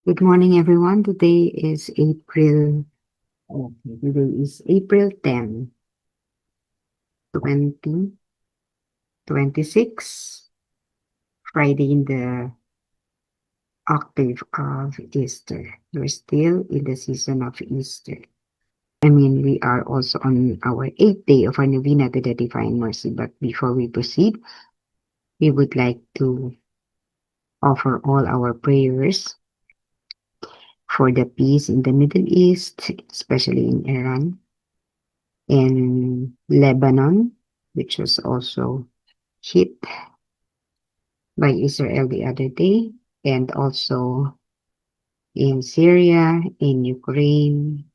Good morning, everyone. Today is April 2026, Friday in the octave of Easter. We're still in the season of Easter. We are also on our eighth day of our novena to the Divine Mercy. But before we proceed, we would like to offer all our prayers for the peace in the Middle East, especially in Iran and Lebanon, which was also hit by Israel the other day, and also in Syria, in Ukraine,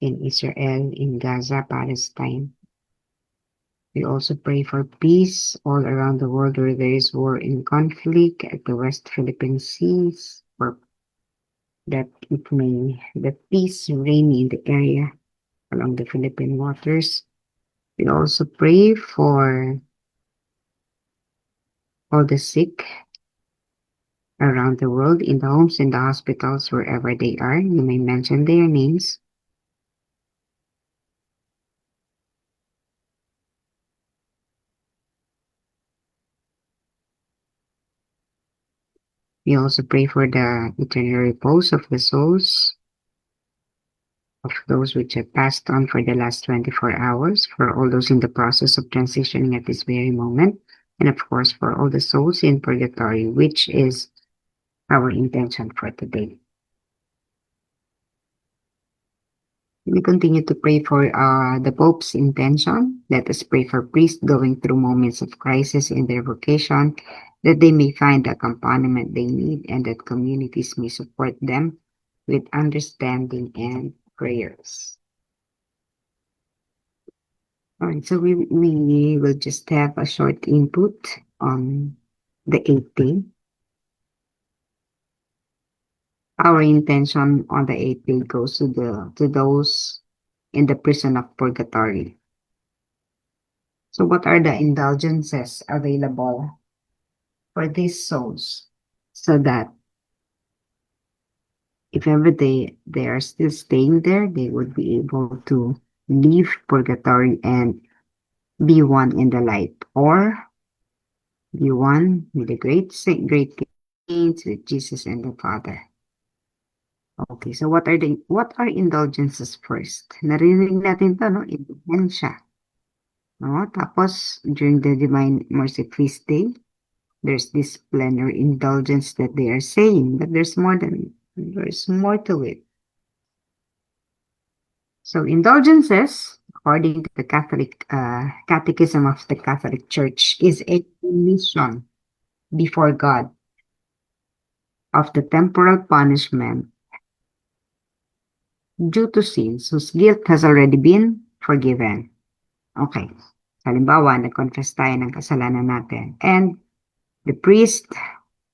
in Israel, in Gaza, Palestine. We also pray for peace all around the world where there is war and conflict at the West Philippine Seas, for that peace reign in the area along the Philippine waters. We also pray for all the sick around the world in the homes and the hospitals wherever they are. You may mention their names. We also pray for the eternal repose of the souls of those which have passed on for the last 24 hours, for all those in the process of transitioning at this very moment, and of course for all the souls in purgatory, which is our intention for today. We continue to pray for the Pope's intention. Let us pray for priests going through moments of crisis in their vocation, that they may find the accompaniment they need and that communities may support them with understanding and prayers. All right, so we will just have a short input on the 8th day. Our intention on the 8th day goes to those in the prison of purgatory. So what are the indulgences available for these souls so that if ever they are still staying there, they would be able to leave purgatory and be one in the light, or be one with the great saints, with Jesus and the Father. Okay, so what are indulgences first? Narinig natin to, no? Indulgensya. No? Tapos, during the Divine Mercy Feast Day, there's this plenary indulgence that they are saying, but there's more to it. So indulgences, according to the Catholic Catechism of the Catholic Church, is a remission before God of the temporal punishment due to sins whose guilt has already been forgiven. Okay. Halimbawa, nag-confess tayo ng kasalanan natin. And the priest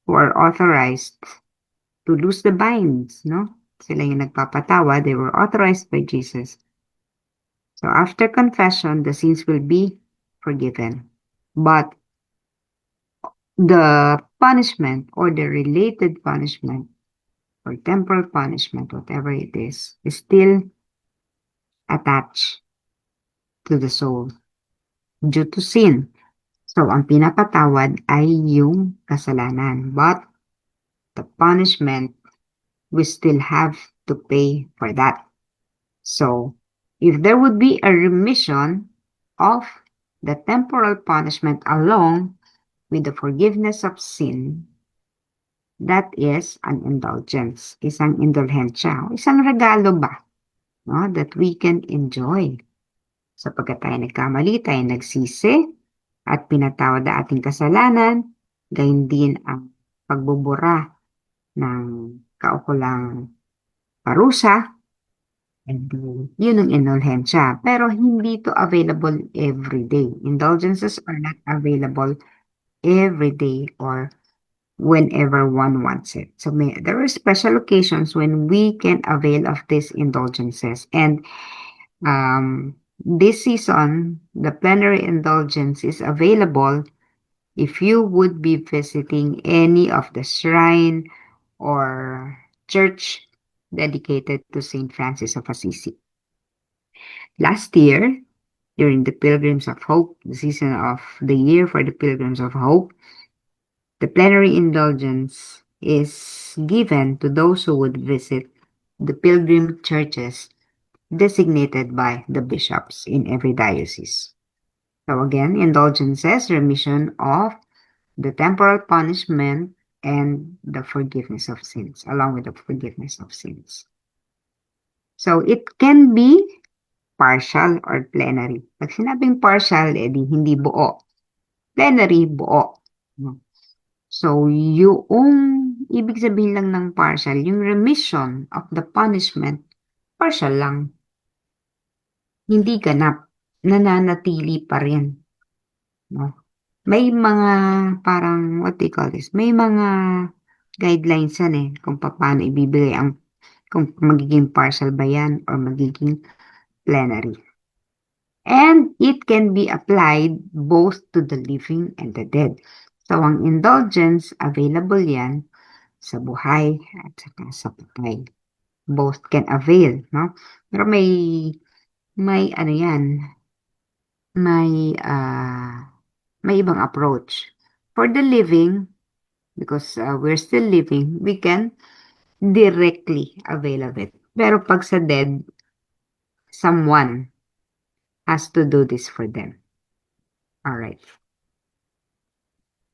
who are authorized to loose the binds, no? Sila yung nagpapatawa, they were authorized by Jesus. So after confession, the sins will be forgiven. But the punishment or the related punishment or temporal punishment, whatever it is still attached to the soul due to sin. So, ang pinapatawad ay yung kasalanan. But the punishment, we still have to pay for that. So, if there would be a remission of the temporal punishment along with the forgiveness of sin, that is an indulgence, isang indulhensya, isang regalo ba, no, that we can enjoy. Sapagkat tayo nagkamali, tayo nagsisi, at pinatawad ang ating kasalanan, gayon din ang pagbubura ng kaukulang parusa, and yun ang indulhensya. Pero hindi to available every day. Indulgences are not available every day or whenever one wants it. So there are special occasions when we can avail of these indulgences. And this season, the plenary indulgence is available if you would be visiting any of the shrine or church dedicated to Saint Francis of Assisi. Last year, during the Pilgrims of Hope, the season of the year for the Pilgrims of Hope, the plenary indulgence is given to those who would visit the pilgrim churches designated by the bishops in every diocese. So again, indulgences, remission of the temporal punishment and the forgiveness of sins, along with the forgiveness of sins. So it can be partial or plenary. Pag sinabing partial, edi hindi buo. Plenary, buo. So, yung ibig sabihin lang ng partial, yung remission of the punishment, partial lang. Hindi ganap. Nananatili pa rin. No? May mga parang, what do you call this? May mga guidelines yan kung paano ibibigay kung magiging partial ba yan or magiging plenary. And it can be applied both to the living and the dead. So, ang indulgence, available yan sa buhay at saka sa patay. Both can avail, no? Pero may ano yan, may ibang approach. For the living, because we're still living, we can directly avail of it. Pero pag sa dead, someone has to do this for them. Alright.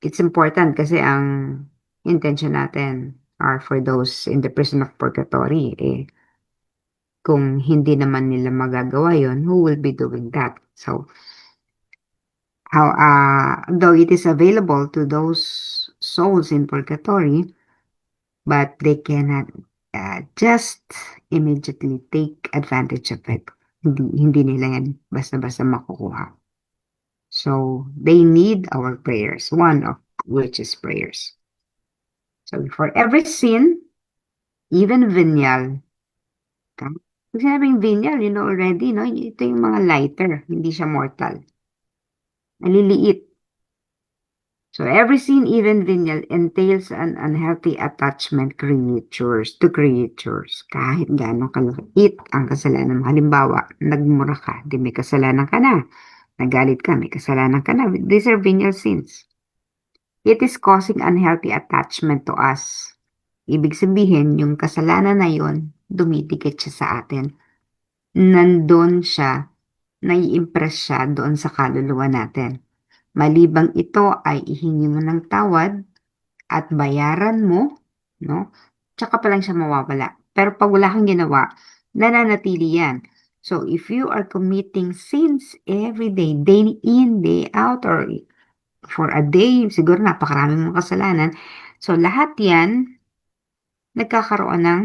It's important kasi ang intention natin are for those in the prison of purgatory. Kung hindi naman nila magagawa yon, who will be doing that? So, though it is available to those souls in purgatory, but they cannot just immediately take advantage of it. Hindi nila yan basta-basta makukuha. So, they need our prayers, one of which is prayers. So, for every sin, even venial, pag sinabing venial, you know already, no? Ito yung mga lighter, hindi siya mortal. Maliliit. So, every sin, even venial, entails an unhealthy attachment to creatures. Kahit gano'ng kaliit ang kasalanan mo. Halimbawa, nagmura ka, di may kasalanan ka na. Nagalit ka, may kasalanan ka na. These are venial sins. It is causing unhealthy attachment to us. Ibig sabihin, yung kasalanan na yon, dumidikit siya sa atin. Nandun siya, nai-impress siya doon sa kaluluwa natin. Malibang ito ay ihingi mo ng tawad at bayaran mo, no? Tsaka pa lang siya mawawala. Pero pag wala kang ginawa, nananatili yan. So, if you are committing sins every day, day in, day out, or for a day, siguro napakarami mong kasalanan. So, lahat yan, nagkakaroon ng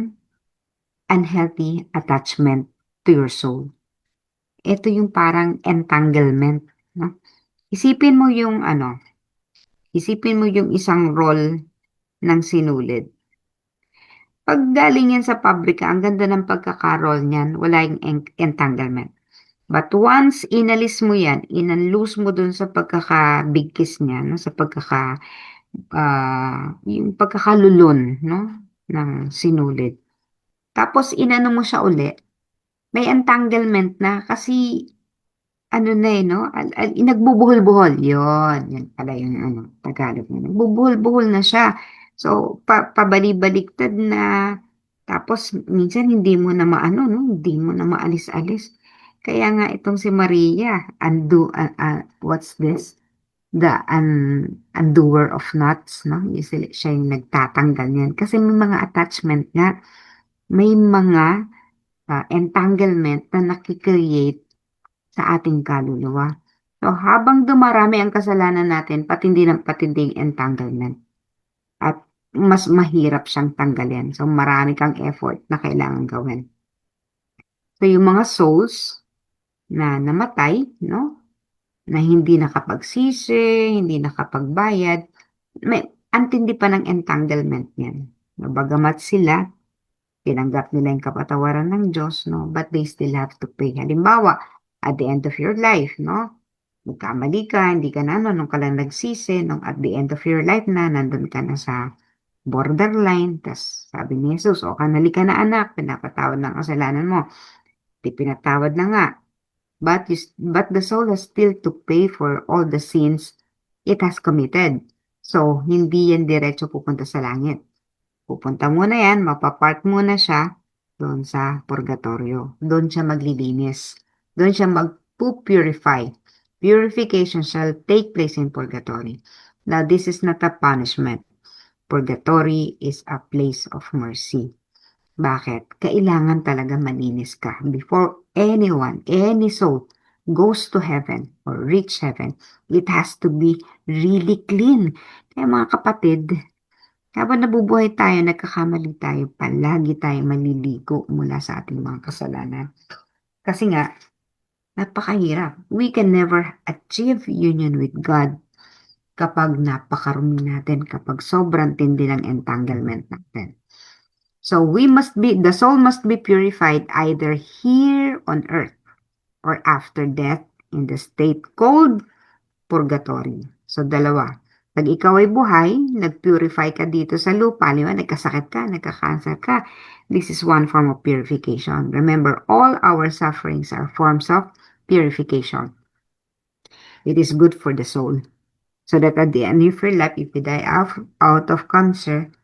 unhealthy attachment to your soul. Ito yung parang entanglement, no? Isipin mo yung isang roll ng sinulid. Pag galing yan sa pabrika, ang ganda ng pagkakaroll niyan, wala yung entanglement. But once inalis mo yan, inunloose mo dun sa pagkakabigkis niya, no? Sa yung pagkakalulon, no? Ng sinulid. Tapos inano mo siya uli, may entanglement na kasi ano na no? Nagbubuhol-buhol. Yun pala yung Tagalog na. Nagbubuhol-buhol na siya. So, pabalik-baliktad na. Tapos, minsan hindi mo na maano, no? Hindi mo na maalis-alis. Kaya nga itong si Maria, what's this? The undoer of knots, no? Siya yung nagtatanggal niyan. Kasi may mga attachment nga. May mga entanglement na nakikreate sa ating kaluluwa. So, habang dumarami ang kasalanan natin, patindi ng patinding entanglement. At mas mahirap siyang tanggalin. So, marami kang effort na kailangan gawin. So, yung mga souls na namatay, no? Na hindi nakapagsisi, hindi nakapagbayad, may antindi pa ng entanglement niyan. Bagamat sila, tinanggap nila yung kapatawaran ng Diyos, no? But they still have to pay. Halimbawa, at the end of your life, no? Nagkamali ka, hindi ka na, nung ka lang nagsisi, nung at the end of your life na, nandun ka na sa borderline, tas sabi ni Jesus, o kanali ka na anak, pinapatawad ng kasalanan mo. Di pinatawad na nga. But the soul has still to pay for all the sins it has committed. So, hindi yan diretso pupunta sa langit. Pupunta muna yan, mapapark muna siya doon sa purgatorio. Doon siya maglilinis. Doon siya magpupurify. Purification shall take place in purgatory. Now, this is not a punishment. Purgatory is a place of mercy. Bakit? Kailangan talaga malinis ka. Before anyone, any soul goes to heaven or reach heaven, it has to be really clean. Kaya mga kapatid, habang nabubuhay tayo, nagkakamali tayo, palagi tayo maliligo mula sa ating mga kasalanan. Kasi nga, napakahirap. We can never achieve union with God kapag napakarumi natin, kapag sobrang tindi ng entanglement natin. So the soul must be purified either here on earth or after death in the state called purgatory. So dalawa. Pag ikaw ay buhay, nag-purify ka dito sa lupa, nagkasakit ka, nagka-cancer ka. This is one form of purification. Remember, all our sufferings are forms of purification. It is good for the soul. So that at the end of your life, if you die out of cancer,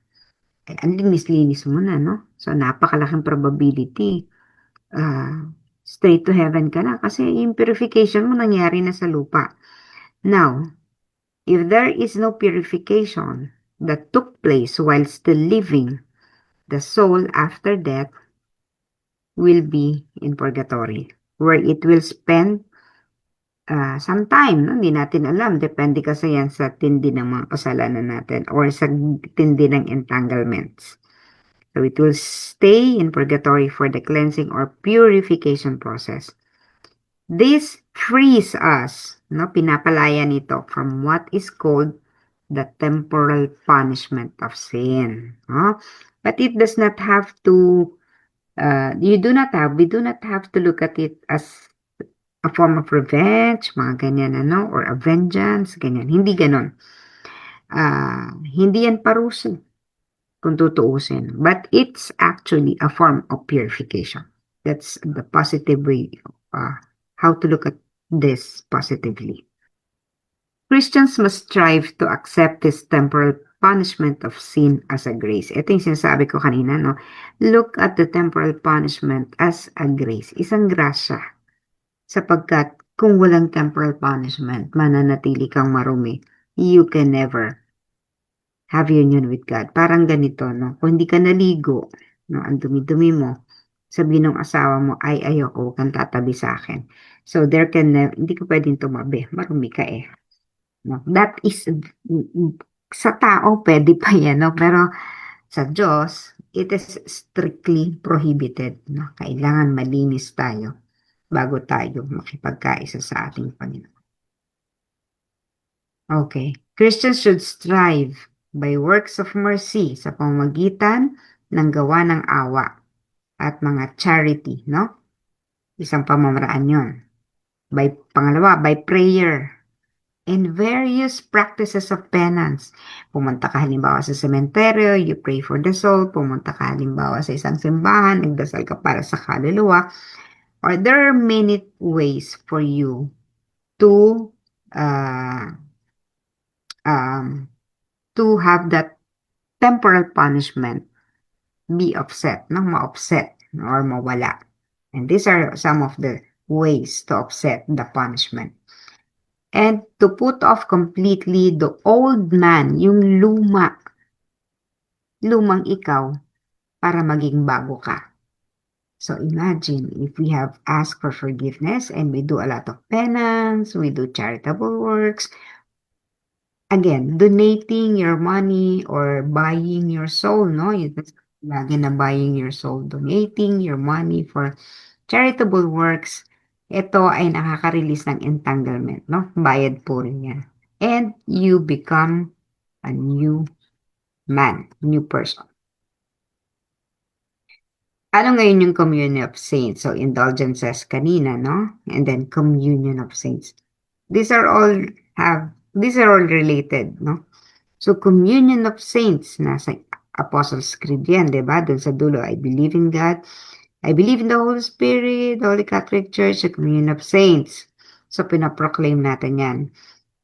ay ang linis-linis mo na, no? So, napakalaking probability. Straight to heaven ka na kasi yung purification mo nangyari na sa lupa. Now, if there is no purification that took place while still living, the soul after death will be in purgatory, where it will spend some time. No? Hindi natin alam. Depende kasi yan sa tindi ng mga kasalanan natin or sa tindi ng entanglements. So it will stay in purgatory for the cleansing or purification process. This frees us, no, pinapalaya nito from what is called the temporal punishment of sin. No? But it does not have to, we do not have to look at it as a form of revenge, mga ganyan, ano, or a vengeance, ganyan. Hindi ganon. Hindi yan parusa kung tutuusin. But it's actually a form of purification. That's the positive way how to look at this positively. Christians must strive to accept this temporal punishment of sin as a grace. Ito yung sinasabi ko kanina, no? Look at the temporal punishment as a grace. Isang grasya. Sapagkat kung walang temporal punishment, mananatili kang marumi. You can never have union with God. Parang ganito, no? Kung hindi ka naligo, no, ang dumi-dumi mo, sabihin ng asawa mo, ay, ayoko, huwag kang tatabi sa akin. So, hindi ka pwedeng tumabi. Marumi ka eh. No? That is, sa tao, pwede pa yan, no? Pero, sa Diyos, it is strictly prohibited, no? Kailangan malinis tayo bago tayo makipagkaisa sa ating Panginoon. Okay. Christians should strive by works of mercy sa pamamagitan ng gawa ng awa at mga charity, no? Isang pamamaraan yun. Pangalawa, by prayer and various practices of penance. Pumunta ka halimbawa sa sementeryo, you pray for the soul. Pumunta ka halimbawa sa isang simbahan, nagdasal ka para sa kaluluwa. Or there are many ways for you to have that temporal punishment be offset, no? Ma-offset or mawala. And these are some of the ways to offset the punishment. And to put off completely the old man, yung lumang ikaw, para maging bago ka. So imagine if we have asked for forgiveness and we do a lot of penance, we do charitable works, again, donating your money or buying your soul, no? Lagi na buying your soul, donating your money for charitable works, ito ay nakaka-release ng entanglement, no? Bayad po rin yan. And you become a new man, new person. Ano ngayon yung communion of saints? So, indulgences kanina, no? And then communion of saints. These are all related, no? So, communion of saints, nasa Apostles' Creed yan, di ba? Doon sa dulo, I believe in God. I believe in the Holy Spirit, the Holy Catholic Church, the Communion of Saints. So, pinaproclaim natin yan.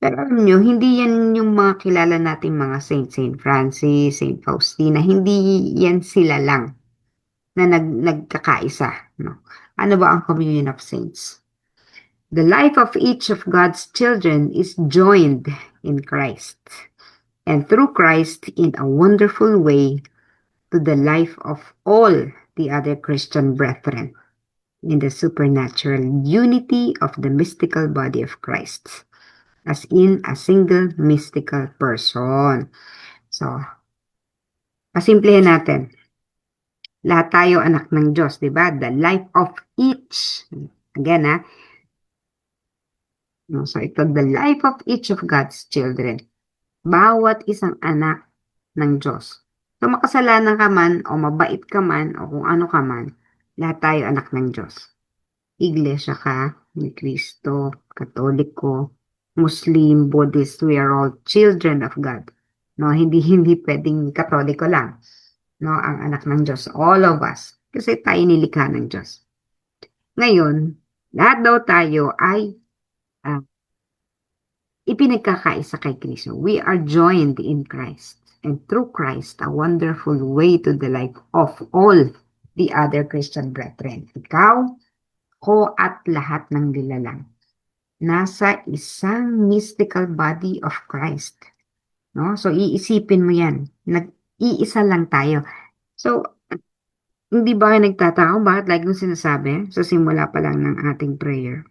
Pero alam nyo, hindi yan yung mga kilala nating mga saint, Saint Francis, Saint Faustina, hindi yan sila lang na nagkakaisa. No? Ano ba ang Communion of Saints? The life of each of God's children is joined in Christ, and through Christ in a wonderful way to the life of all the other Christian brethren in the supernatural unity of the mystical body of Christ, as in a single mystical person. So, pasimplehin natin. Lahat tayo anak ng Diyos, di ba? The life of each. Again, ha? No, so, ito, the life of each of God's children. Bawat isang anak ng Diyos. So, makasalanan ka man, o mabait ka man, o kung ano ka man, lahat tayo anak ng Diyos. Iglesia ka, ni Kristo, Katoliko, Muslim, Buddhist, we are all children of God. No, hindi pwedeng Katoliko lang. No, ang anak ng Diyos, all of us. Kasi tayo nilikha ng Diyos. Ngayon, lahat daw tayo ay ipinagkakaisa kay Kristo. We are joined in Christ. And through Christ, a wonderful way to the life of all the other Christian brethren. Ikaw, ko at lahat ng nilalang. Nasa isang mystical body of Christ. No? So, iisipin mo yan. Nag-iisa lang tayo. So, hindi ba kayo nagtataka kung bakit lagi kong sinasabi sa simula pa lang ng ating prayer?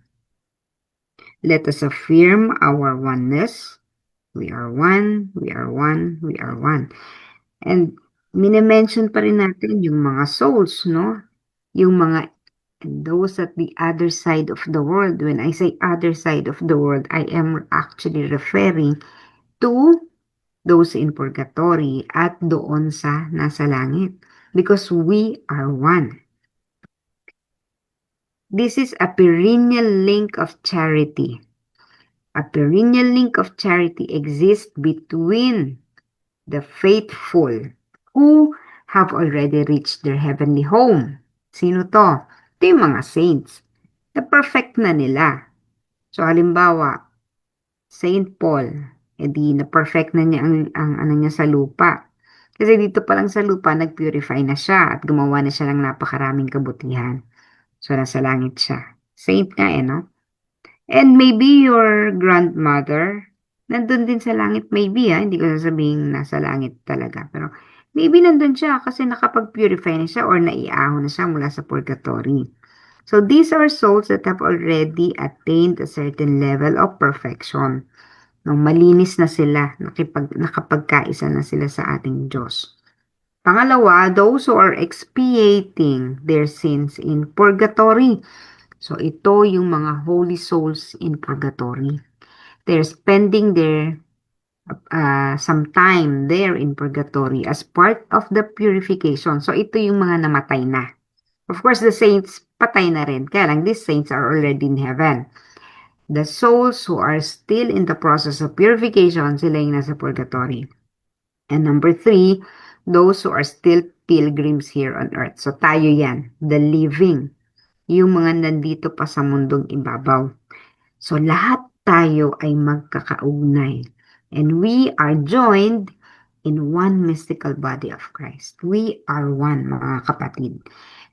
Let us affirm our oneness. We are one, we are one, we are one. And minimension pa rin natin yung mga souls, no? Yung mga those at the other side of the world. When I say other side of the world, I am actually referring to those in purgatory at doon sa nasa langit. Because we are one. This is a perennial link of charity. A perennial link of charity exists between the faithful who have already reached their heavenly home. Sino to? Ito yung mga saints. Na-perfect na nila. So, halimbawa, Saint Paul, edi na-perfect na niya ang ano niya sa lupa. Kasi dito pa lang sa lupa, nag-purify na siya at gumawa na siya ng napakaraming kabutihan. So, nasa langit siya. Saint nga no? And maybe your grandmother, nandun din sa langit, maybe hindi ko sasabihin nasa langit talaga. Pero maybe nandun siya kasi nakapag-purify na siya or naiahon na siya mula sa purgatory. So these are souls that have already attained a certain level of perfection. No, malinis na sila, nakapagkaisa na sila sa ating Diyos. Pangalawa, those who are expiating their sins in purgatory. So, ito yung mga holy souls in purgatory. They're spending their some time there in purgatory as part of the purification. So, ito yung mga namatay na. Of course, the saints, patay na rin. Kaya lang, these saints are already in heaven. The souls who are still in the process of purification, sila yung nasa purgatory. And number 3, those who are still pilgrims here on earth. So tayo yan, the living. Yung mga nandito pa sa mundong ibabaw. So lahat tayo ay magkakaugnay. And we are joined in one mystical body of Christ. We are one, mga kapatid.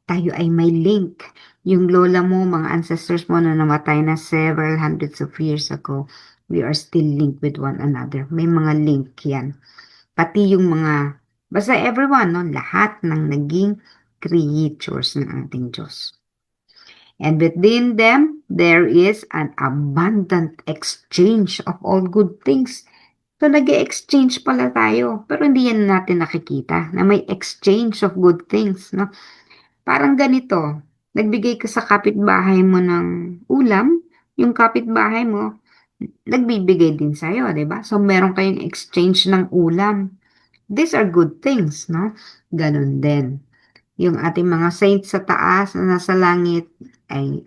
Tayo ay may link. Yung lola mo, mga ancestors mo na namatay na several hundreds of years ago, we are still linked with one another. May mga link yan. Pati yung mga, basta everyone, no? Lahat ng naging creatures ng ating Diyos. And within them, there is an abundant exchange of all good things. So, nag-exchange pala tayo. Pero hindi yan natin nakikita na may exchange of good things, no? Parang ganito, nagbigay ka sa kapitbahay mo ng ulam, yung kapitbahay mo, nagbibigay din sa'yo, di ba? So, meron kayong exchange ng ulam. These are good things, no? Ganun din. Yung ating mga saints sa taas na nasa langit ay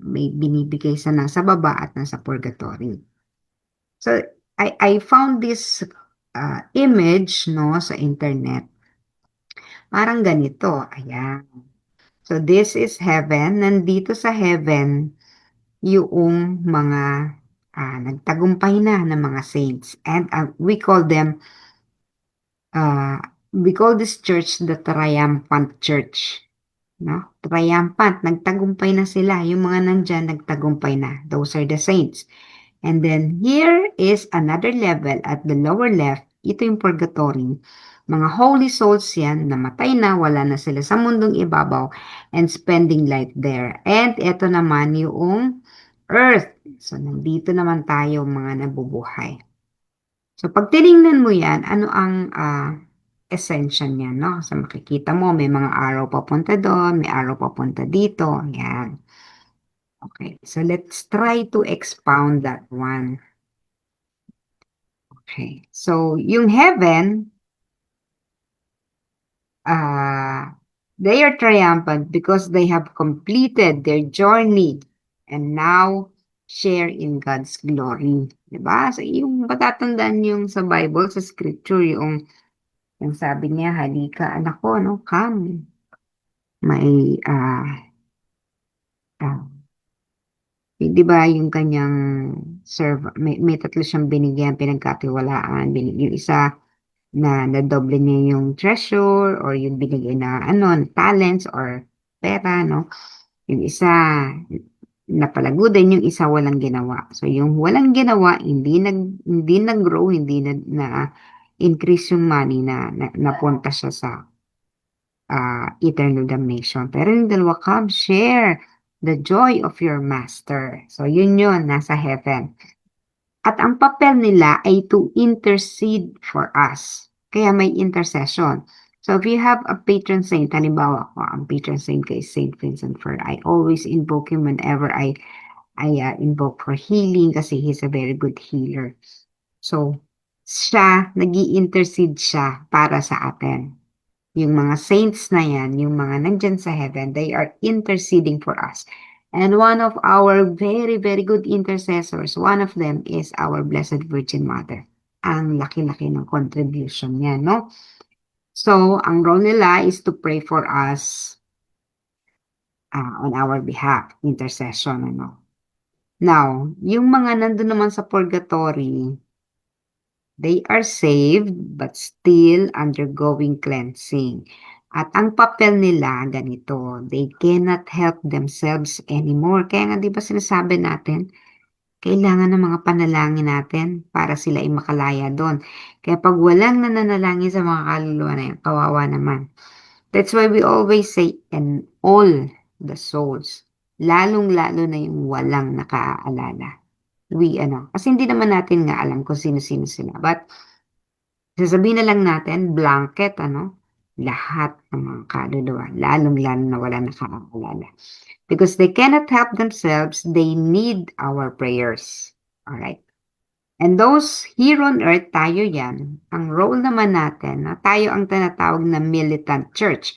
may binibigay sa nasa baba at nasa purgatory. So, I found this image, no, sa internet. Parang ganito, ayan. So, this is heaven. Nandito sa heaven, yung mga nagtagumpay na ng mga saints. And uh, we call this church the triumphant church. No? Triumphant, nagtagumpay na sila. Yung mga nandyan, nagtagumpay na. Those are the saints. And then here is another level at the lower left. Ito yung purgatory. Mga holy souls yan, namatay na, wala na sila sa mundong ibabaw and spending life there. And ito naman yung earth. So, nandito naman tayo mga nabubuhay. So, pag tinignan mo yan, ano ang essential niya, no? So, makikita mo, may mga araw papunta doon, may araw papunta dito. Yan. Okay, so let's try to expound that one. Okay, so yung heaven, they are triumphant because they have completed their journey and now share in God's glory. Diba? So yung patatandaan yung sa Bible, sa scripture, yung sabi niya, halika anak ko, no, come. May, uh, di ba yung kanyang may tatlo siyang binigyan, pinagkatiwalaan, yung isa, na nadoble niya yung treasure or yung binigay na ano, talents or pera, no? Yung isa napalago din, yung isa walang ginawa. So yung walang ginawa, hindi nag-grow, hindi na increase yung money na napunta siya sa eternal damnation. Pero yung dalawa, come share the joy of your master. So yun, nasa heaven. At ang papel nila ay to intercede for us. Kaya may intercession. So if you have a patron saint, halimbawa ko, ang patron saint kay Saint Vincent Ferrer, I always invoke him whenever I invoke for healing kasi he's a very good healer. So, nag-i-intercede siya para sa atin. Yung mga saints na yan, yung mga nandyan sa heaven, they are interceding for us. And one of our very, very good intercessors, one of them is our Blessed Virgin Mother. Ang laki-laki ng contribution niya, no? So, ang role nila is to pray for us on our behalf, intercession, ano. Now, yung mga nandun naman sa purgatory, they are saved but still undergoing cleansing. At ang papel nila ganito, they cannot help themselves anymore. Kaya nga di ba sinasabi natin, kailangan ng mga panalangin natin para sila ay makalaya doon. Kaya pag walang nananalangin sa mga kaluluwa na yan, kawawa naman. That's why we always say, and all the souls, lalong-lalo na yung walang nakaalala. Kasi hindi naman natin nga alam kung sino-sino sila. But, sasabihin na lang natin, blanket, lahat ng mga kaluluwa, lalong-lalo na wala nakakaalala. Because they cannot help themselves, they need our prayers. Alright? And those here on earth, tayo yan. Ang role naman natin, tayo ang tinatawag na militant church.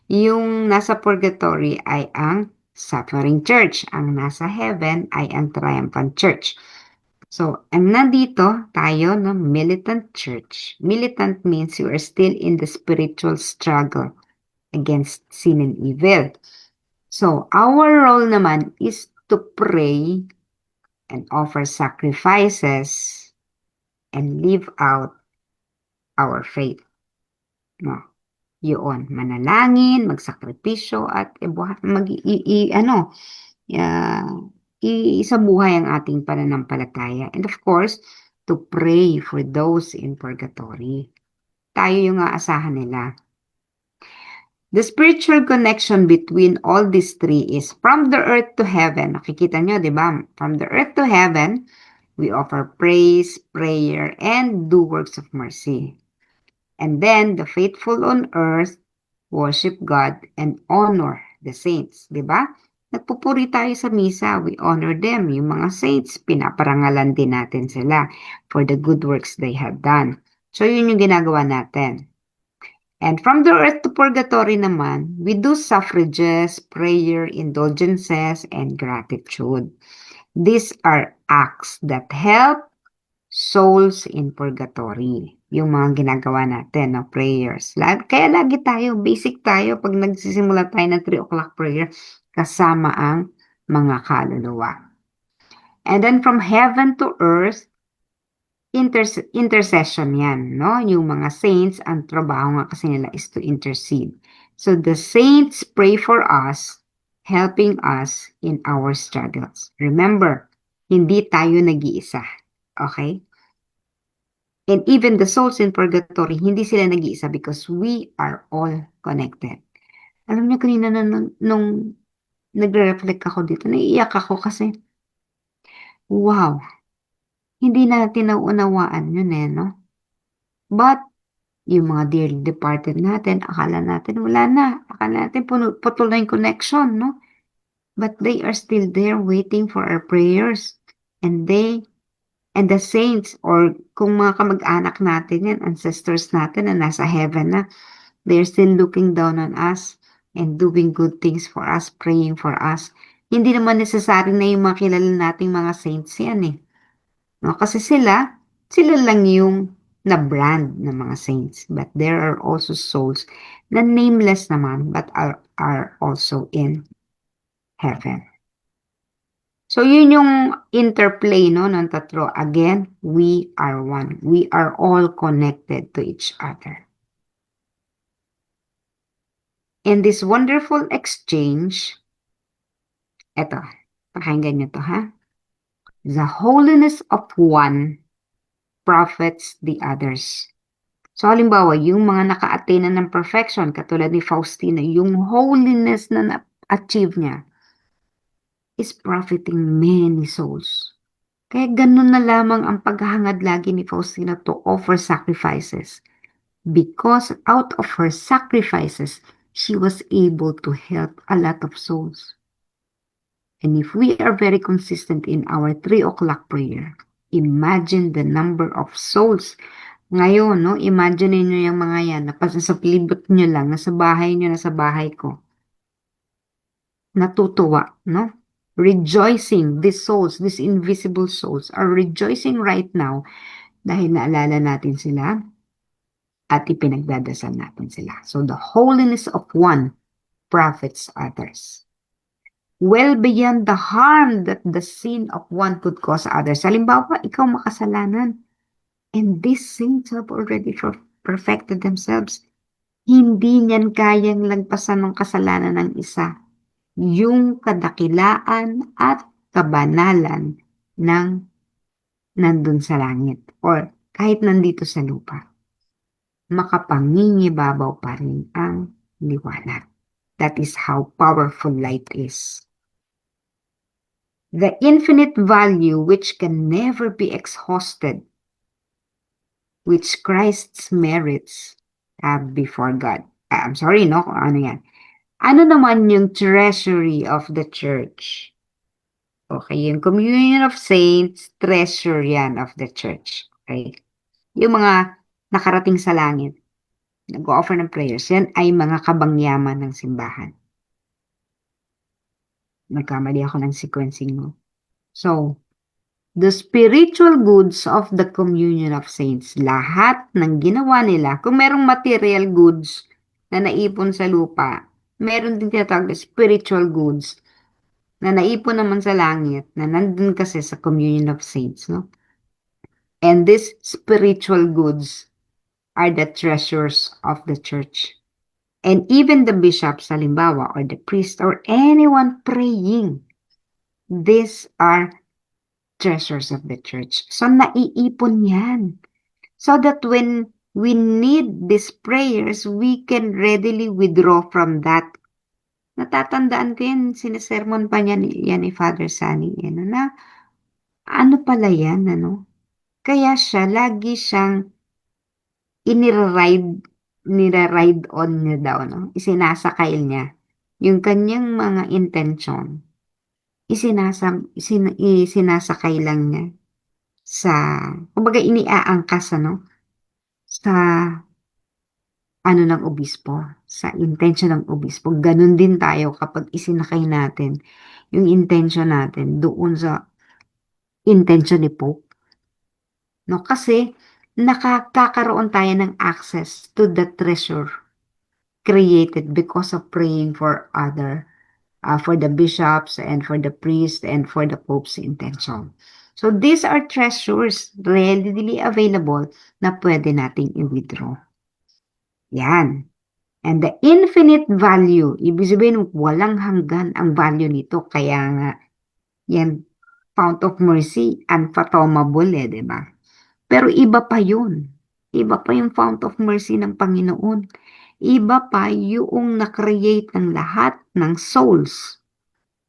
Yung nasa purgatory ay ang suffering church. Ang nasa heaven ay ang triumphant church. So, ang nandito tayo, no, militant church. Militant means you are still in the spiritual struggle against sin and evil. So, our role naman is to pray and offer sacrifices and live out our faith. No? Yun, manalangin, magsakripisyo, at isabuhay ang ating pananampalataya. And of course, to pray for those in purgatory. Tayo yung aasahan nila. The spiritual connection between all these three is from the earth to heaven. Nakikita nyo, di ba? From the earth to heaven, we offer praise, prayer, and do works of mercy. And then, the faithful on earth worship God and honor the saints. Di ba? Nagpupuri tayo sa misa, we honor them. Yung mga saints, pinaparangalan din natin sila for the good works they have done. So, yun yung ginagawa natin. And from the earth to purgatory naman, we do suffrages, prayer, indulgences, and gratitude. These are acts that help souls in purgatory. yung mga ginagawa natin, no, prayers. Kaya lagi tayo, basic tayo pag nagsisimula tayo ng 3 o'clock prayer, kasama ang mga kaluluwa. And then from heaven to earth, intercession yan, no? Yung mga saints, ang trabaho nga kasi nila is to intercede. So the saints pray for us, helping us in our struggles. Remember, hindi tayo nag-iisa. Okay? And even the souls in purgatory, hindi sila nag-iisa because we are all connected. Alam niyo, kanina nung nagre-reflect ako dito, naiiyak ako kasi, wow, hindi natin nauunawaan yun no? But, yung mga dearly departed natin, akala natin wala na. Akala natin putol na yung connection, no? But they are still there waiting for our prayers. And and the saints, or kung mga kamag-anak natin yan, ancestors natin na nasa heaven na, they're still looking down on us and doing good things for us, praying for us. Hindi naman necessary na yung mga kilala nating mga saints yan No? Kasi sila lang yung na-brand ng mga saints. But there are also souls na nameless naman but are also in heaven. So, yun yung interplay no, ng tatlo. Again, we are one. We are all connected to each other. In this wonderful exchange, eto, pakinggan nyo to ha. The holiness of one profits the others. So, halimbawa, yung mga naka-attain ng perfection, katulad ni Faustina, yung holiness na na-achieve niya is profiting many souls. Kaya ganun na lamang ang paghahangad lagi ni Faustina to offer sacrifices. Because out of her sacrifices, she was able to help a lot of souls. And if we are very consistent in our 3 o'clock prayer, imagine the number of souls. Ngayon, no, imagine niyo yung mga yan, sa palibot nyo lang, nasa bahay nyo, nasa bahay ko. Natutuwa, no? Rejoicing, these souls, these invisible souls are rejoicing right now dahil naalala natin sila at ipinagdadasal natin sila. So the holiness of one profits others. Well beyond the harm that the sin of one could cause others. Halimbawa, ikaw makasalanan. And these saints have already perfected themselves. Hindi niyan kayang lagpasan ng kasalanan ng isa. Yung kadakilaan at kabanalan ng nandun sa langit or kahit nandito sa lupa. Makapangingibabaw pa rin ang liwanag. That is how powerful light is. The infinite value which can never be exhausted, which Christ's merits have before God. I'm sorry, no? Ano yan? Ano naman yung treasury of the church? Okay, yung communion of saints, treasure yan of the church. Okay? Yung mga nakarating sa langit, nag-offer ng prayers, yan ay mga kabangyaman ng simbahan. Nagkamali ako ng sequencing mo. So, the spiritual goods of the communion of saints, lahat ng ginawa nila, kung merong material goods na naipon sa lupa, meron din tinatawag na spiritual goods na naipon naman sa langit, na nandun kasi sa communion of saints, no? And these spiritual goods are the treasures of the church. And even the bishops, halimbawa, or the priest, or anyone praying, these are treasures of the church. So, naiipon yan. So that when we need these prayers, we can readily withdraw from that. Natatandaan ko yan, sinisermon pa niya yan ni Father Sunny. Yan, na, ano pala yan, ano? Kaya siya, lagi siyang nira-ride on niya daw, no? Isinasakay niya yung kanyang mga intention. Isinasakay lang niya sa, kumbaga iniaangkas, ano? Sa, ano ng obispo, sa intention ng obispo. Ganun din tayo kapag isinakay natin yung intention natin doon sa intention ni Pope. No? Kasi, nakakakaroon tayo ng access to the treasure created because of praying for for the bishops and for the priests and for the Pope's intention. So these are treasures readily available na pwede nating i-withdraw. Yan. And the infinite value, ibig sabihin walang hanggan ang value nito. Kaya nga, yan, fount of mercy, unfathomable di ba? Pero iba pa yun. Iba pa yung fount of mercy ng Panginoon. Iba pa yung na-create ng lahat ng souls.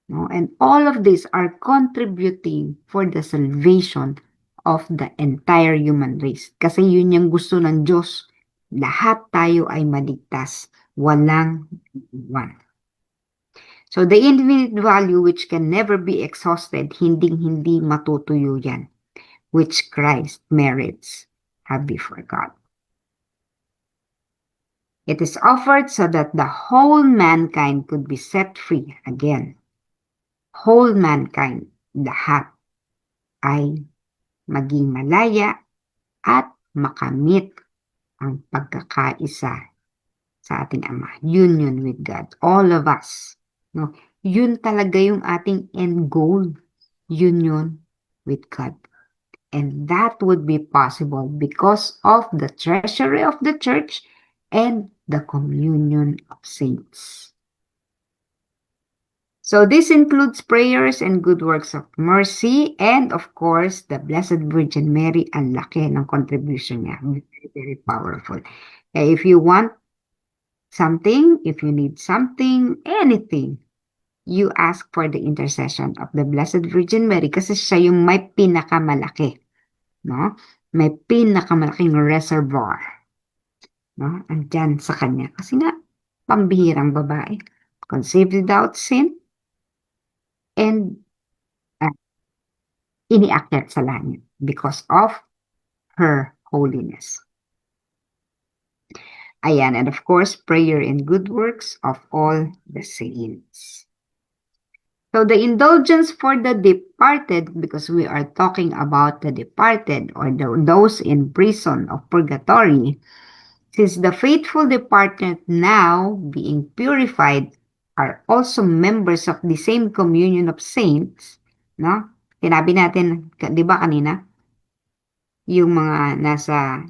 No? And all of these are contributing for the salvation of the entire human race. Kasi yun yung gusto ng Diyos. Lahat tayo ay maligtas. Walang iwan. So the infinite value which can never be exhausted, hindi matutuyo yan, which Christ merits have before God. It is offered so that the whole mankind could be set free again. Whole mankind, lahat, ay maging malaya at makamit ang pagkakaisa sa ating Ama. Union with God. All of us. No? Yun talaga yung ating end goal. Union with God. And that would be possible because of the treasury of the church and the communion of saints. So this includes prayers and good works of mercy and of course the Blessed Virgin Mary. Ang laki ng contribution niya. Very, very powerful. If you want something, if you need something, anything, you ask for the intercession of the Blessed Virgin Mary kasi siya yung may pinakamalaki. No? May pinakamalaking reservoir. No? Andyan sa kanya. Kasi nga, pambihirang babae. Conceived without sin and iniakyat sa langit because of her holiness. Ayan, and of course, prayer and good works of all the saints. So the indulgence for the departed, because we are talking about the departed or those in prison of purgatory, since the faithful departed now being purified are also members of the same communion of saints, no? Sinabi natin, di ba kanina? Yung mga nasa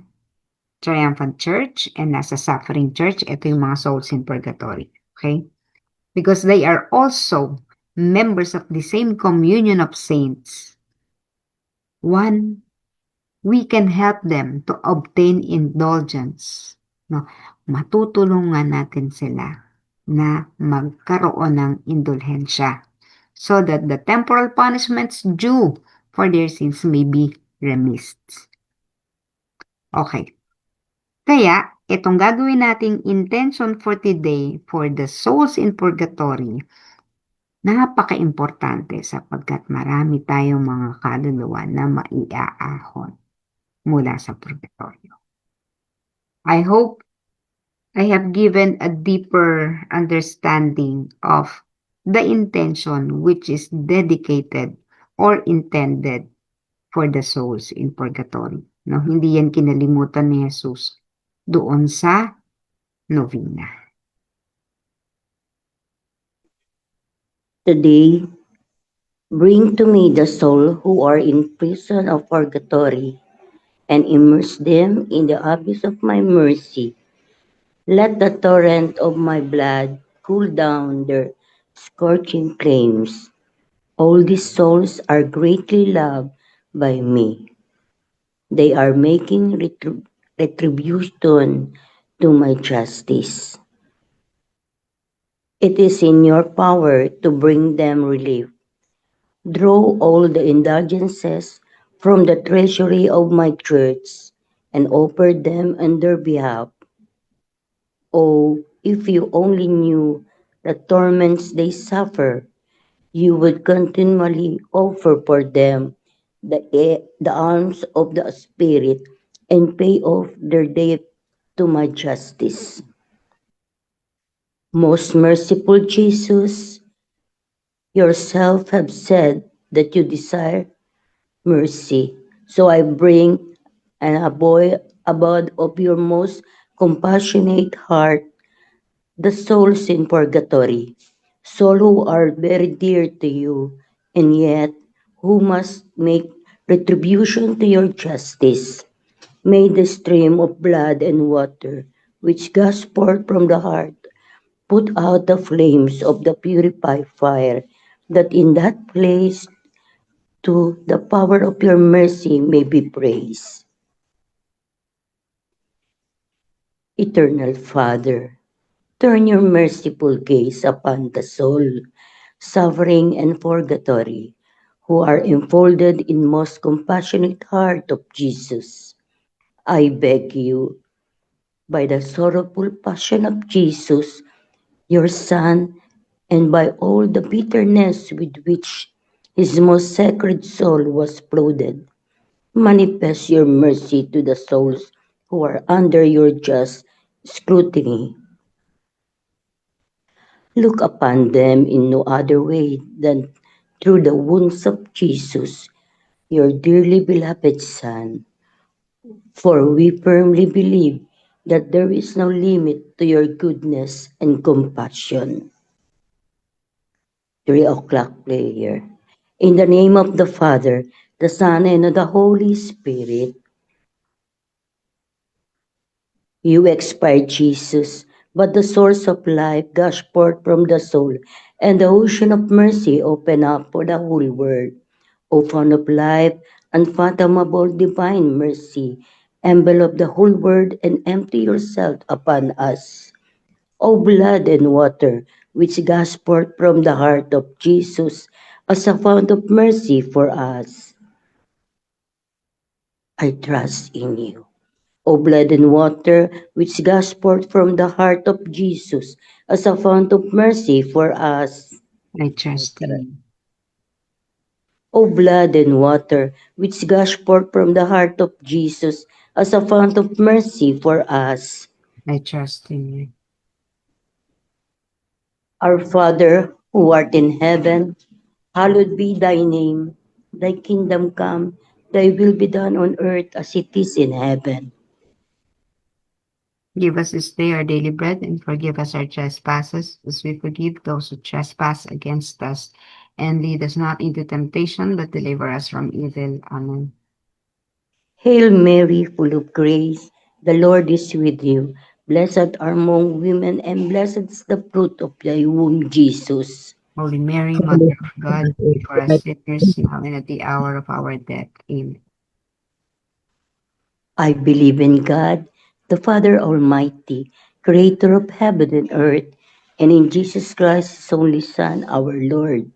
triumphant church and nasa suffering church, ito yung mga souls in purgatory. Okay? Because they are also members of the same communion of saints. One, we can help them to obtain indulgence. No? Matutulungan natin sila na magkaroon ng indulhensya so that the temporal punishments due for their sins may be remissed. Okay. Kaya, itong gagawin nating intention for today for the souls in purgatory, napaka-importante sapagkat marami tayong mga kaluluwa na maiaahon mula sa purgatorio. I hope I have given a deeper understanding of the intention which is dedicated or intended for the souls in purgatory. No, hindi yan kinalimutan ni Jesus doon sa novena. Today, bring to me the soul who are in prison of purgatory, and immerse them in the abyss of my mercy. Let the torrent of my blood cool down their scorching flames. All these souls are greatly loved by me. They are making retribution to my justice. It is in your power to bring them relief. Draw all the indulgences from the treasury of my church and offer them on their behalf. Oh, if you only knew the torments they suffer, you would continually offer for them the alms of the Spirit and pay off their debt to my justice. Most merciful Jesus, yourself have said that you desire mercy, so I bring and abode of your most compassionate heart, the souls in purgatory, souls who are very dear to you, and yet who must make retribution to your justice. May the stream of blood and water, which gushed forth from the heart, put out the flames of the purified fire, that in that place too the power of your mercy may be praised. Eternal Father, turn your merciful gaze upon the soul, suffering and purgatory, who are enfolded in most compassionate heart of Jesus. I beg you, by the sorrowful passion of Jesus, your Son, and by all the bitterness with which his most sacred soul was flooded, manifest your mercy to the souls who are under your just scrutiny. Look upon them in no other way than through the wounds of Jesus, your dearly beloved Son, for we firmly believe that there is no limit to your goodness and compassion. 3 o'clock prayer. In the name of the Father, the Son, and of the Holy Spirit, you expired, Jesus, but the source of life gushed forth from the soul, and the ocean of mercy opened up for the whole world. O fount of life, unfathomable divine mercy, envelop the whole world and empty yourself upon us. O blood and water, which gushed forth from the heart of Jesus as a fount of mercy for us, I trust in you. O blood and water, which gushed forth from the heart of Jesus as a fount of mercy for us, I trust in you. O blood and water, which gushed forth from the heart of Jesus as a fount of mercy for us. I trust in you. Our Father, who art in heaven, hallowed be thy name. Thy kingdom come, thy will be done on earth as it is in heaven. Give us this day our daily bread, and forgive us our trespasses, as we forgive those who trespass against us. And lead us not into temptation, but deliver us from evil. Amen. Hail Mary, full of grace, the Lord is with you. Blessed are among women, and blessed is the fruit of thy womb, Jesus. Holy Mary, Mother of God, pray for us sinners, now and at the hour of our death. Amen. I believe in God, the Father Almighty, creator of heaven and earth, and in Jesus Christ, his only Son, our Lord,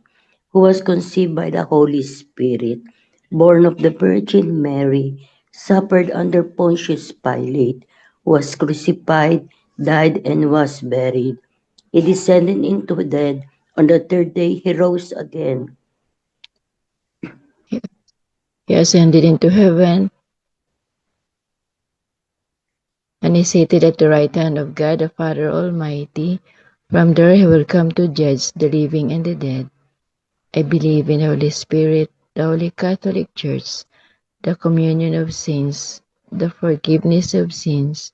who was conceived by the Holy Spirit, born of the Virgin Mary, suffered under Pontius Pilate, was crucified, died, and was buried. He descended into the dead. On the third day, he rose again. He ascended into heaven and is seated at the right hand of God the Father Almighty. From there he will come to judge the living and the dead. I believe in the Holy Spirit, the Holy Catholic Church, the communion of saints, the forgiveness of sins,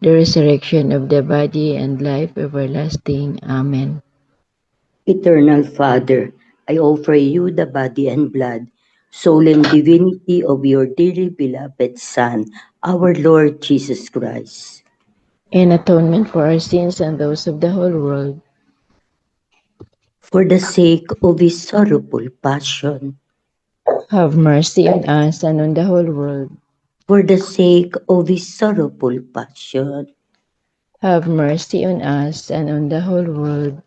the resurrection of the body, and life everlasting. Amen. Eternal Father, I offer you the body and blood, soul and divinity of your dearly beloved Son, our Lord Jesus Christ. In atonement for our sins and those of the whole world, For the sake of his sorrowful passion, have mercy on us and on the whole world. for the sake of his sorrowful passion, Have mercy on us and on the whole world.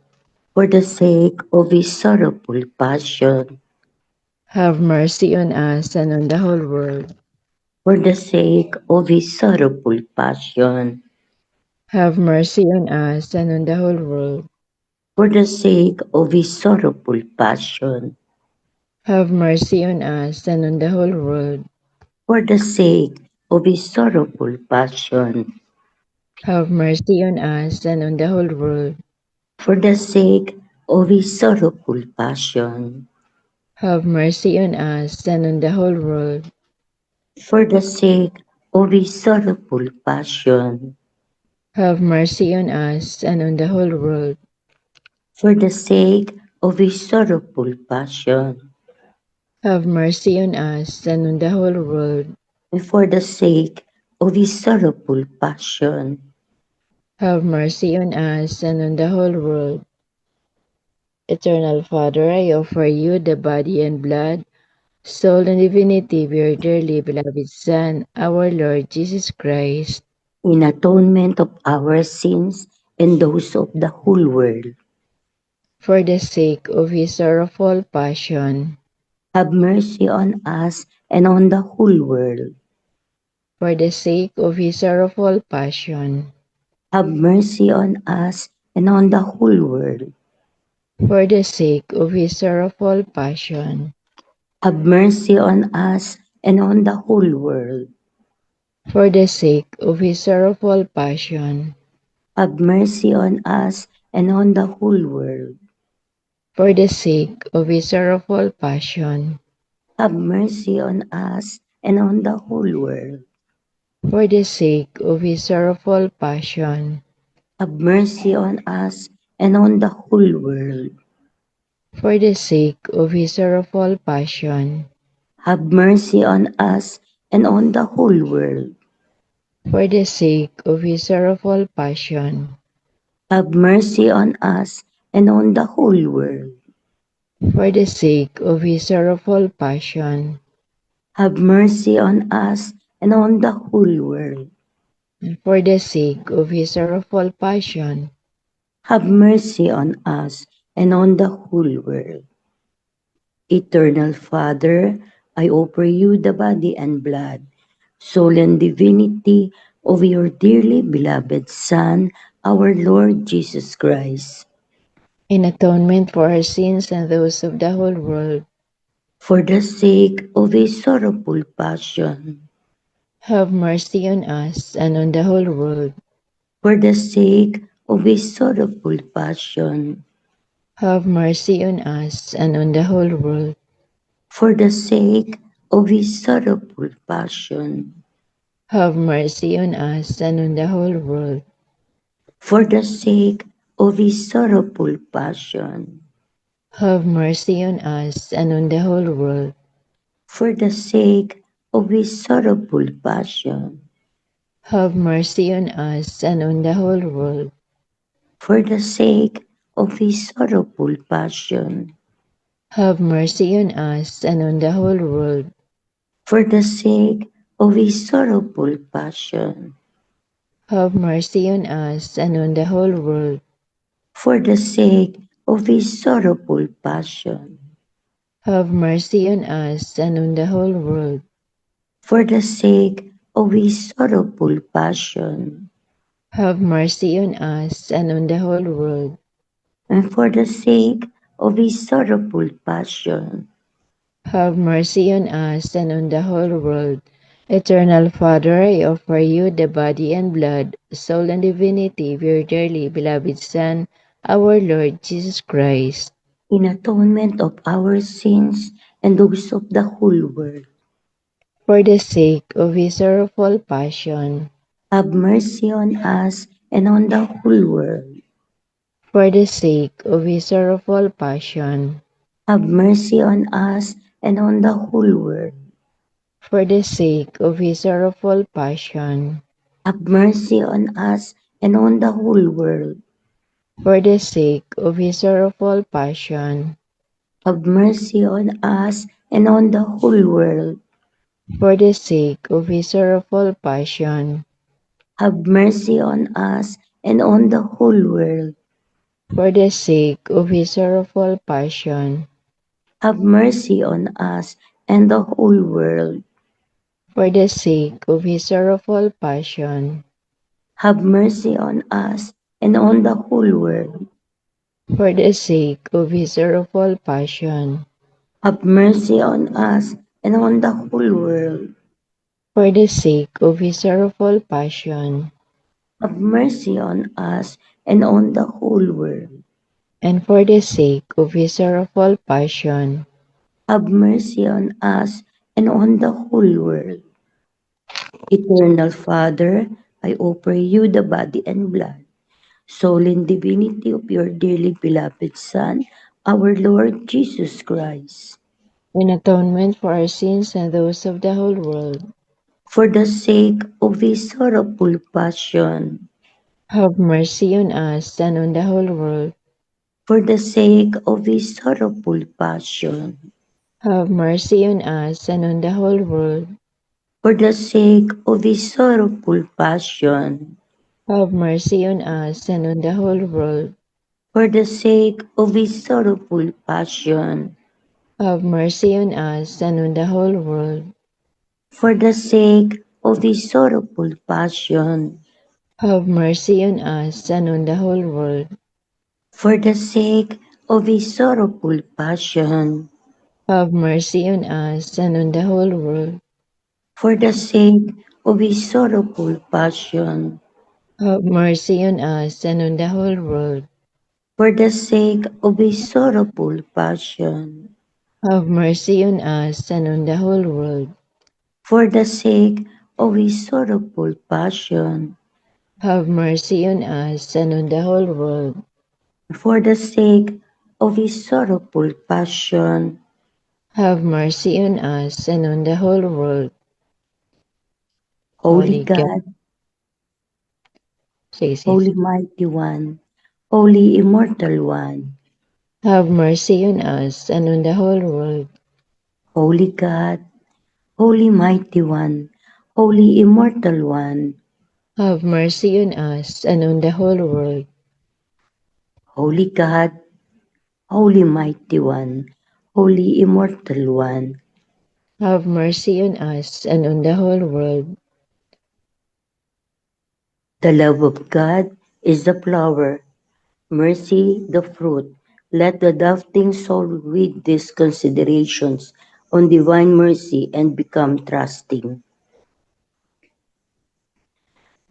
for the sake of his sorrowful passion, Have mercy on us and on the whole world. for the sake of his sorrowful passion, Have mercy on us and on the whole world. for the sake of his sorrowful passion, Have mercy on us and on the whole world. for the sake of his sorrowful passion, Have mercy on us and on the whole world. for the sake of his sorrowful passion, Have mercy on us and on the whole world. for the sake of his sorrowful passion, Have mercy on us and on the whole world. for the sake of his sorrowful passion, Have mercy on us and on the whole world. and for the sake of his sorrowful passion, Have mercy on us and on the whole world. Eternal Father, I offer you the body and blood, soul and divinity of your dearly beloved Son, our Lord Jesus Christ, in atonement of our sins and those of the whole world. for the sake of his sorrowful passion, Have mercy on us and on the whole world. for the sake of his sorrowful passion, Have mercy on us and on the whole world. for the sake of his sorrowful passion, Have mercy on us and on the whole world. for the sake of his sorrowful passion, Have mercy on us and on the whole world. for the sake of his sorrowful passion, Have mercy on us and on the whole world. for the sake of his sorrowful passion, Have mercy on us and on the whole world. for the sake of his sorrowful passion, Have mercy on us and on the whole world. for the sake of his sorrowful passion, Have mercy on us and on the whole world. for the sake of his sorrowful passion, Have mercy on us and on the whole world. for the sake of his sorrowful passion, Have mercy on us and on the whole world. Eternal Father, I offer you the body and blood, soul and divinity of your dearly beloved Son, our Lord Jesus Christ, in atonement for our sins and those of the whole world. for the sake of his sorrowful passion, Have mercy on us and on the whole world. for the sake of his sorrowful passion, Have mercy on us and on the whole world. for the sake of his sorrowful passion, Have mercy on us and on the whole world. for the sake of his sorrowful passion, Have mercy on us and on the whole world. for the sake of his sorrowful passion, Have mercy on us and on the whole world. for the sake of his sorrowful passion, Have mercy on us and on the whole world. for the sake of his sorrowful passion, Have mercy on us and on the whole world. for the sake of his sorrowful passion, Have mercy on us and on the whole world. for the sake of his sorrowful passion, Have mercy on us and on the whole world. and for the sake of his sorrowful passion, Have mercy on us and on the whole world. Eternal Father, I offer you the body and blood, soul and divinity of your dearly beloved Son, our Lord Jesus Christ, in atonement of our sins and those of the whole world. for the sake of his sorrowful passion, Have mercy on us and on the whole world. for the sake of his sorrowful passion, Have mercy on us and on the whole world. for the sake of his sorrowful passion, Have mercy on us and on the whole world. for the sake of his sorrowful passion, Have mercy on us and on the whole world. for the sake of his sorrowful passion, Have mercy on us and on the whole world. for the sake of his sorrowful passion, Have mercy on us and the whole world. for the sake of his sorrowful passion, Have mercy on us and on the whole world. for the sake of his sorrowful passion, Have mercy on us and on the whole world. for the sake of his sorrowful passion, Have mercy on us and on the whole world. and for the sake of his sorrowful passion, Have mercy on us and on the whole world. Eternal Father, I offer you the body and blood, soul and divinity of your dearly beloved Son, our Lord Jesus Christ. in atonement for our sins and those of the whole world. For the sake of his sorrowful passion, Have mercy on us and on the whole world. for the sake of his sorrowful passion, Have mercy on us and on the whole world. for the sake of his sorrowful passion, Have mercy on us and on the whole world. for the sake of his sorrowful passion, Have mercy on us and on the whole world. for the sake of his sorrowful passion, Have mercy on us and on the whole world. for the sake of his sorrowful passion, Have mercy on us and on the whole world. for the sake of his sorrowful passion, Have mercy on us and on the whole world. for the sake of his sorrowful passion, Have mercy on us and on the whole world. for the sake of his sorrowful passion, Have mercy on us and on the whole world. for the sake of his sorrowful passion, Have mercy on us and on the whole world. Holy Holy God, God, say, sis. Holy Mighty One, Holy Immortal One, Have mercy on us and on the whole world. Holy God, Holy Mighty One, Holy Immortal One, Have mercy on us and on the whole world. Holy God, Holy Mighty One, Holy Immortal One, Have mercy on us and on the whole world. the love of God is the flower, mercy the fruit. Let the doubting soul read these considerations on divine mercy and become trusting.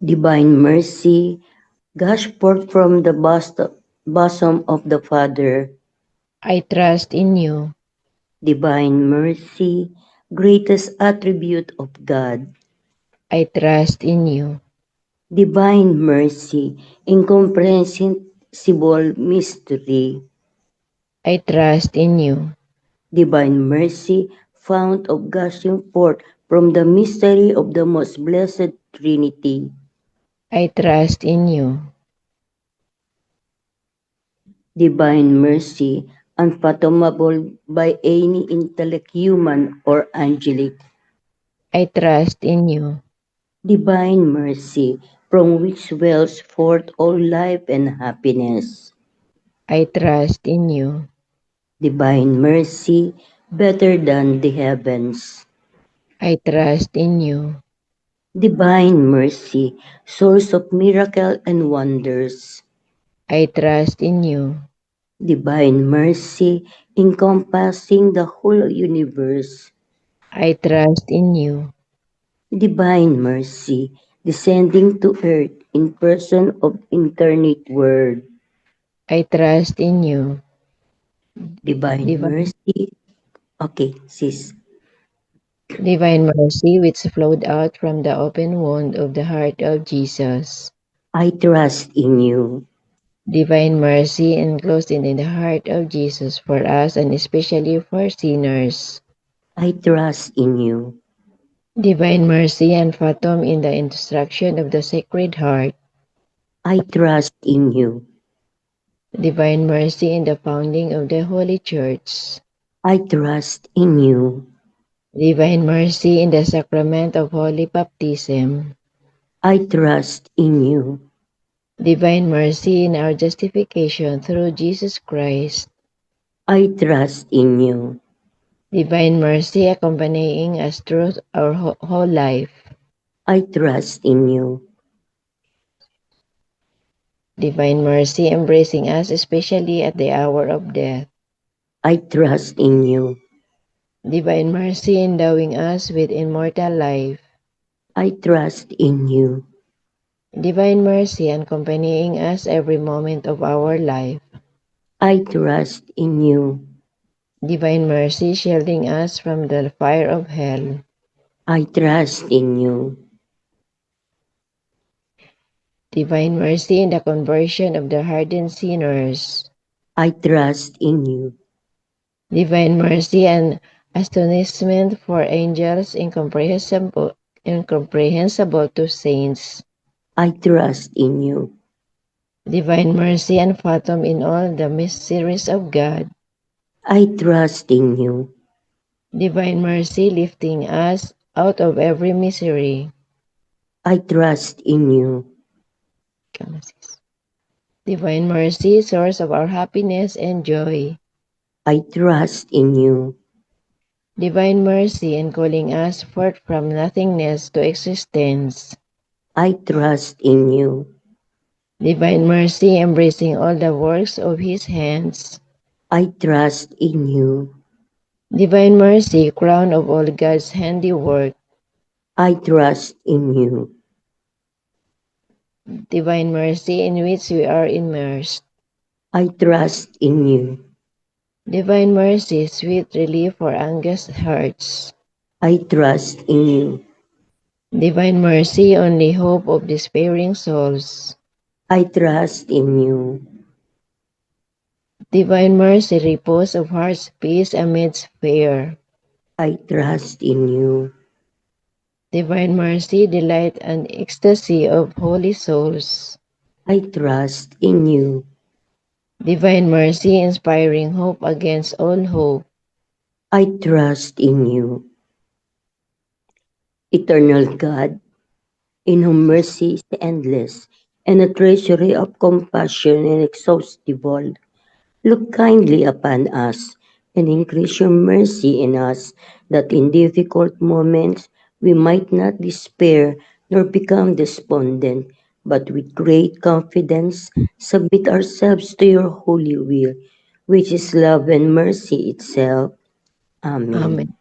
Divine mercy, gush forth from the bosom of the Father. I trust in you. Divine mercy, greatest attribute of God. I trust in you. Divine mercy, incomprehensible mystery. I trust in you. Divine mercy, fount of gushing forth from the mystery of the most blessed Trinity. I trust in you. Divine mercy, unfathomable by any intellect, human or angelic. I trust in you. Divine mercy, from which wells forth all life and happiness. I trust in you. Divine mercy, better than the heavens. I trust in you. Divine mercy, source of miracle and wonders. I trust in you. Divine mercy, encompassing the whole universe. I trust in you. Divine mercy, descending to earth in person of incarnate word. I trust in you. Divine Divine, mercy, okay, sis. divine mercy which flowed out from the open wound of the heart of Jesus. I trust in you. Divine mercy enclosed in the heart of Jesus for us and especially for sinners. I trust in you. Divine mercy and fathom in the instruction of the Sacred Heart. I trust in you. Divine mercy in the founding of the Holy Church. I trust in you. Divine mercy in the sacrament of Holy Baptism. I trust in you. Divine mercy in our justification through Jesus Christ. I trust in you. Divine mercy accompanying us through our whole life. I trust in you. Divine mercy embracing us especially at the hour of death. I trust in you. Divine mercy endowing us with immortal life. I trust in you. Divine mercy accompanying us every moment of our life. I trust in you. Divine mercy shielding us from the fire of hell. I trust in you. Divine mercy in the conversion of the hardened sinners. I trust in you. Divine mercy and astonishment for angels incomprehensible to saints. I trust in you. Divine mercy and fathom in all the mysteries of God. I trust in you. Divine mercy lifting us out of every misery. I trust in you. Divine mercy, source of our happiness and joy. I trust in you. Divine mercy in calling us forth from nothingness to existence. I trust in you. Divine mercy embracing all the works of His hands. I trust in you. Divine mercy, crown of all God's handiwork. I trust in you. Divine mercy in which we are immersed. I trust in you. Divine mercy, sweet relief for anguished hearts. I trust in you. Divine mercy, only hope of despairing souls. I trust in you. Divine mercy, repose of heart's peace amidst fear. I trust in you. Divine mercy, delight and ecstasy of holy souls. I trust in you. Divine mercy, inspiring hope against all hope. I trust in you. Eternal God, in whom mercy is endless and a treasury of compassion inexhaustible, look kindly upon us and increase your mercy in us, that in difficult moments we might not despair nor become despondent, but with great confidence submit ourselves to your holy will, which is love and mercy itself. Amen. Amen.